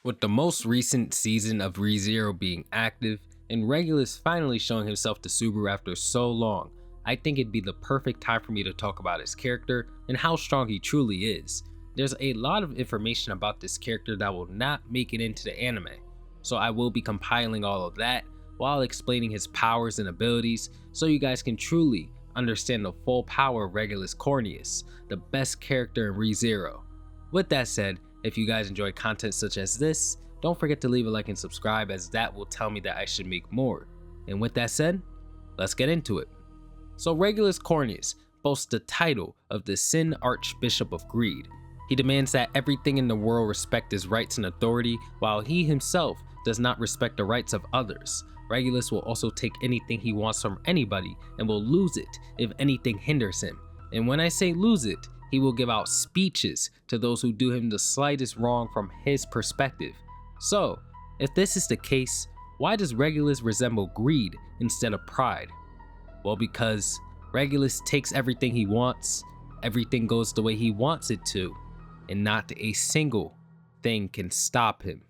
With the most recent season of ReZero being active, and Regulus finally showing himself to Subaru after so long, I think it'd be the perfect time for me to talk about his character and how strong he truly is. There's a lot of information about this character that will not make it into the anime, so I will be compiling all of that while explaining his powers and abilities so you guys can truly understand the full power of Regulus Corneas, the best character in ReZero. With that said, if you guys enjoy content such as this, don't forget to leave a like and subscribe, as that will tell me that I should make more. And with that said, let's get into it. So Regulus Corneas boasts the title of the Sin Archbishop of Greed. He demands that everything in the world respect his rights and authority, while he himself does not respect the rights of others. Regulus will also take anything he wants from anybody and will lose it if anything hinders him. And when I say lose it, he will give out speeches to those who do him the slightest wrong from his perspective. So, if this is the case, why does Regulus resemble greed instead of pride? Well, because Regulus takes everything he wants, everything goes the way he wants it to, and not a single thing can stop him.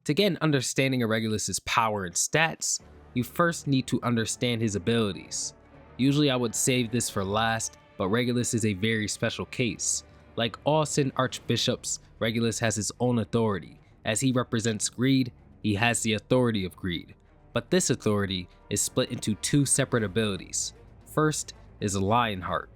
To get an understanding of Regulus's power and stats, you first need to understand his abilities. Usually I would save this for last, but Regulus is a very special case. Like all Sin Archbishops, Regulus has his own authority. As he represents greed, he has the authority of greed. But this authority is split into two separate abilities. First is Lionheart.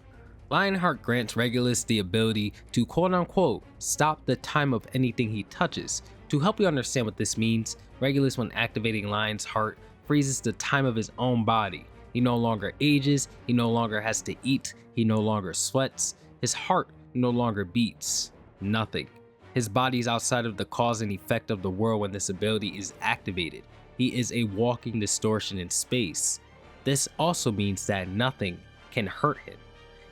Lionheart grants Regulus the ability to quote-unquote stop the time of anything he touches. To help you understand what this means, Regulus, when activating Lion's Heart, freezes the time of his own body. He no longer ages, he no longer has to eat, he no longer sweats, his heart no longer beats. Nothing. His body is outside of the cause and effect of the world when this ability is activated. He is a walking distortion in space. This also means that nothing can hurt him.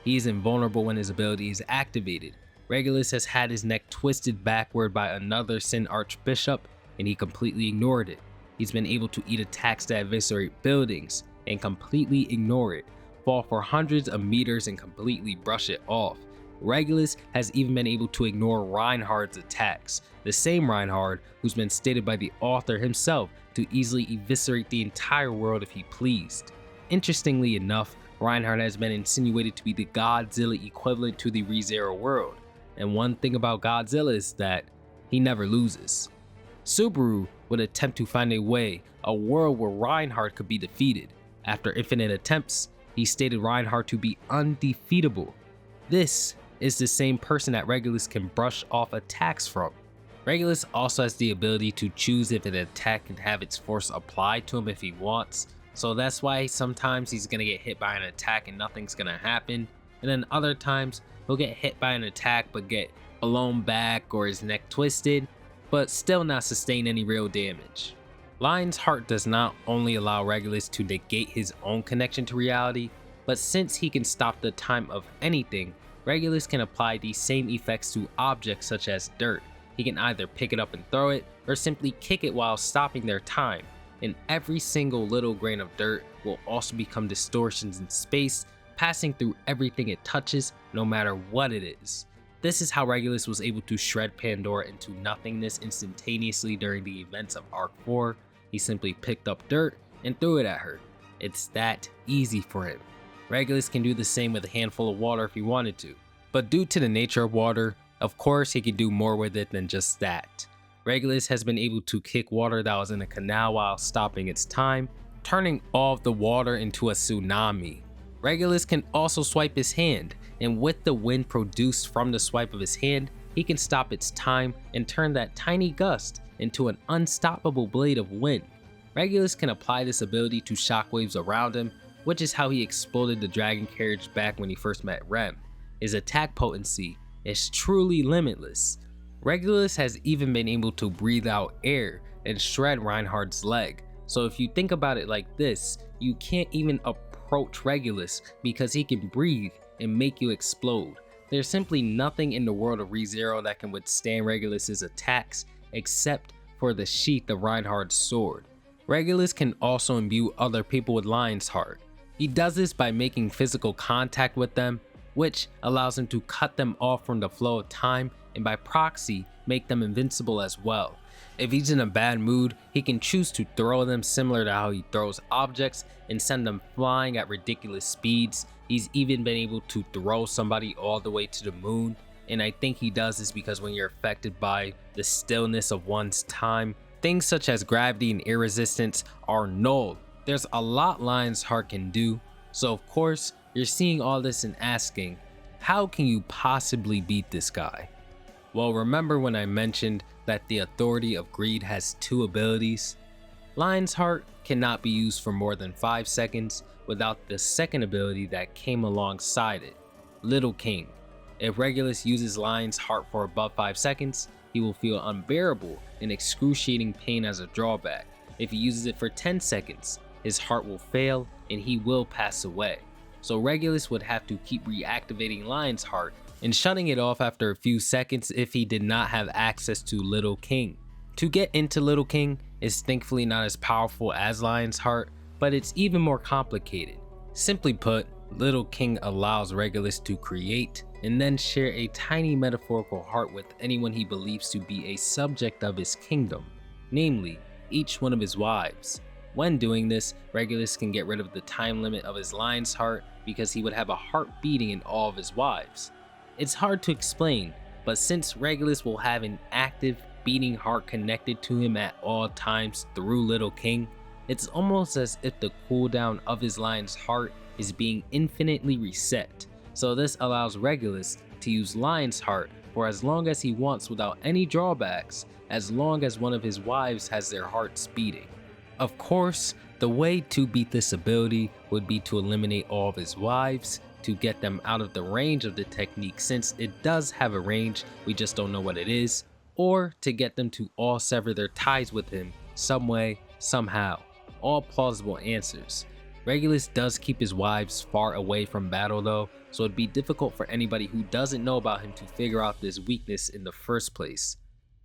He is invulnerable when his ability is activated. Regulus has had his neck twisted backward by another Sin Archbishop, and he completely ignored it. He's been able to eat attacks that eviscerate buildings and completely ignore it, fall for hundreds of meters and completely brush it off. Regulus has even been able to ignore Reinhardt's attacks, the same Reinhardt who's been stated by the author himself to easily eviscerate the entire world if he pleased. Interestingly enough, Reinhardt has been insinuated to be the Godzilla equivalent to the ReZero world, and one thing about Godzilla is that he never loses. Subaru would attempt to find a world where Reinhardt could be defeated. After infinite attempts, he stated Reinhardt to be undefeatable. This is the same person that Regulus can brush off attacks from. Regulus also has the ability to choose if an attack can have its force applied to him if he wants, so that's why sometimes he's gonna get hit by an attack and nothing's gonna happen, and then other times he'll get hit by an attack but get blown back or his neck twisted, but still not sustain any real damage. Lion's Heart does not only allow Regulus to negate his own connection to reality, but since he can stop the time of anything, Regulus can apply these same effects to objects such as dirt. He can either pick it up and throw it, or simply kick it while stopping their time, and every single little grain of dirt will also become distortions in space, passing through everything it touches, no matter what it is. This is how Regulus was able to shred Pandora into nothingness instantaneously during the events of Arc 4. He simply picked up dirt and threw it at her. It's that easy for him. Regulus can do the same with a handful of water if he wanted to, but due to the nature of water, of course he can do more with it than just that. Regulus has been able to kick water that was in a canal while stopping its time, turning all of the water into a tsunami. Regulus can also swipe his hand, and with the wind produced from the swipe of his hand, he can stop its time and turn that tiny gust into an unstoppable blade of wind. Regulus can apply this ability to shockwaves around him, which is how he exploded the dragon carriage back when he first met Rem. His attack potency is truly limitless. Regulus has even been able to breathe out air and shred Reinhardt's leg. So if you think about it like this, you can't even approach Regulus because he can breathe and make you explode. There's simply nothing in the world of ReZero that can withstand Regulus's attacks except for the sheath of Reinhardt's sword. Regulus can also imbue other people with Lion's Heart. He does this by making physical contact with them, which allows him to cut them off from the flow of time and by proxy make them invincible as well. If he's in a bad mood, he can choose to throw them similar to how he throws objects and send them flying at ridiculous speeds. He's even been able to throw somebody all the way to the moon, and I think he does this because when you're affected by the stillness of one's time, things such as gravity and air resistance are null. There's a lot Lion's Heart can do, so of course you're seeing all this and asking, how can you possibly beat this guy? Well, remember when I mentioned that the Authority of Greed has 2 abilities? Lion's Heart cannot be used for more than 5 seconds without the second ability that came alongside it, Little King. If Regulus uses Lion's Heart for above 5 seconds, he will feel unbearable and excruciating pain as a drawback. If he uses it for 10 seconds, his heart will fail and he will pass away. So Regulus would have to keep reactivating Lion's Heart and shutting it off after a few seconds if he did not have access to Little King. To get into Little King is thankfully not as powerful as Lion's Heart, but it's even more complicated. Simply put, Little King allows Regulus to create and then share a tiny metaphorical heart with anyone he believes to be a subject of his kingdom, namely, each one of his wives. When doing this, Regulus can get rid of the time limit of his Lion's Heart because he would have a heart beating in all of his wives. It's hard to explain, but since Regulus will have an active beating heart connected to him at all times through Little King, it's almost as if the cooldown of his Lion's Heart is being infinitely reset. So this allows Regulus to use Lion's Heart for as long as he wants without any drawbacks, as long as one of his wives has their hearts beating. Of course, the way to beat this ability would be to eliminate all of his wives, to get them out of the range of the technique since it does have a range, we just don't know what it is, or to get them to all sever their ties with him some way, somehow. All plausible answers. Regulus does keep his wives far away from battle though, so it'd be difficult for anybody who doesn't know about him to figure out this weakness in the first place,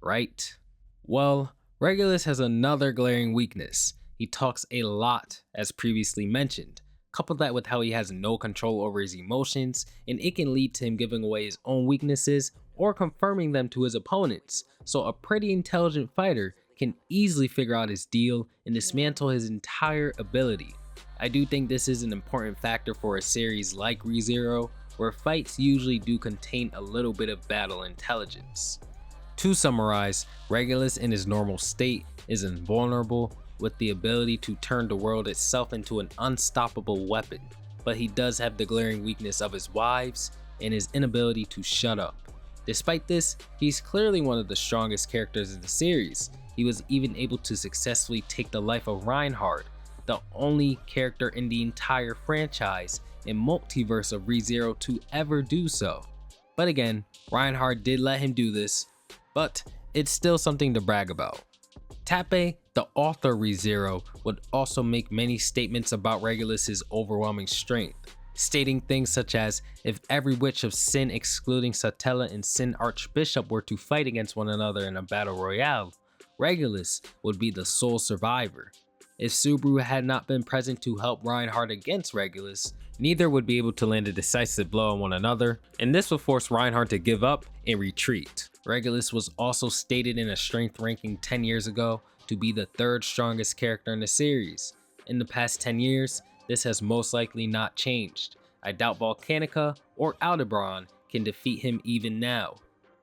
right? Well, Regulus has another glaring weakness. He talks a lot, as previously mentioned. Couple that with how he has no control over his emotions, and it can lead to him giving away his own weaknesses or confirming them to his opponents. So a pretty intelligent fighter can easily figure out his deal and dismantle his entire ability. I do think this is an important factor for a series like ReZero, where fights usually do contain a little bit of battle intelligence. To summarize, Regulus in his normal state is invulnerable with the ability to turn the world itself into an unstoppable weapon, but he does have the glaring weakness of his wives and his inability to shut up. Despite this, he's clearly one of the strongest characters in the series. He was even able to successfully take the life of Reinhardt, the only character in the entire franchise and multiverse of ReZero to ever do so. But again, Reinhardt did let him do this, but it's still something to brag about. Tappe, the author of ReZero, would also make many statements about Regulus's overwhelming strength, stating things such as, if every witch of Sin excluding Satella and Sin Archbishop were to fight against one another in a battle royale, Regulus would be the sole survivor. If Subaru had not been present to help Reinhardt against Regulus, neither would be able to land a decisive blow on one another, and this would force Reinhardt to give up and retreat. Regulus was also stated in a strength ranking 10 years ago to be the 3rd strongest character in the series. In the past 10 years, this has most likely not changed. I doubt Volcanica or Aldebaran can defeat him even now.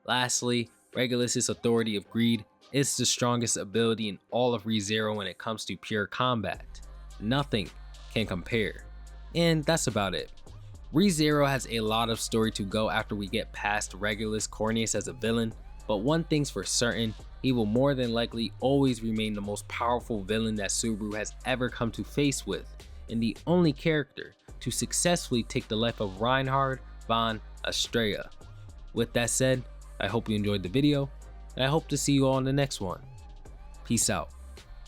Lastly, Regulus' Authority of Greed is the strongest ability in all of ReZero when it comes to pure combat. Nothing can compare. And that's about it. ReZero has a lot of story to go after we get past Regulus Corneas as a villain, but one thing's for certain, he will more than likely always remain the most powerful villain that Subaru has ever come to face with, and the only character to successfully take the life of Reinhard von Estrella. With that said, I hope you enjoyed the video, and I hope to see you all in the next one. Peace out.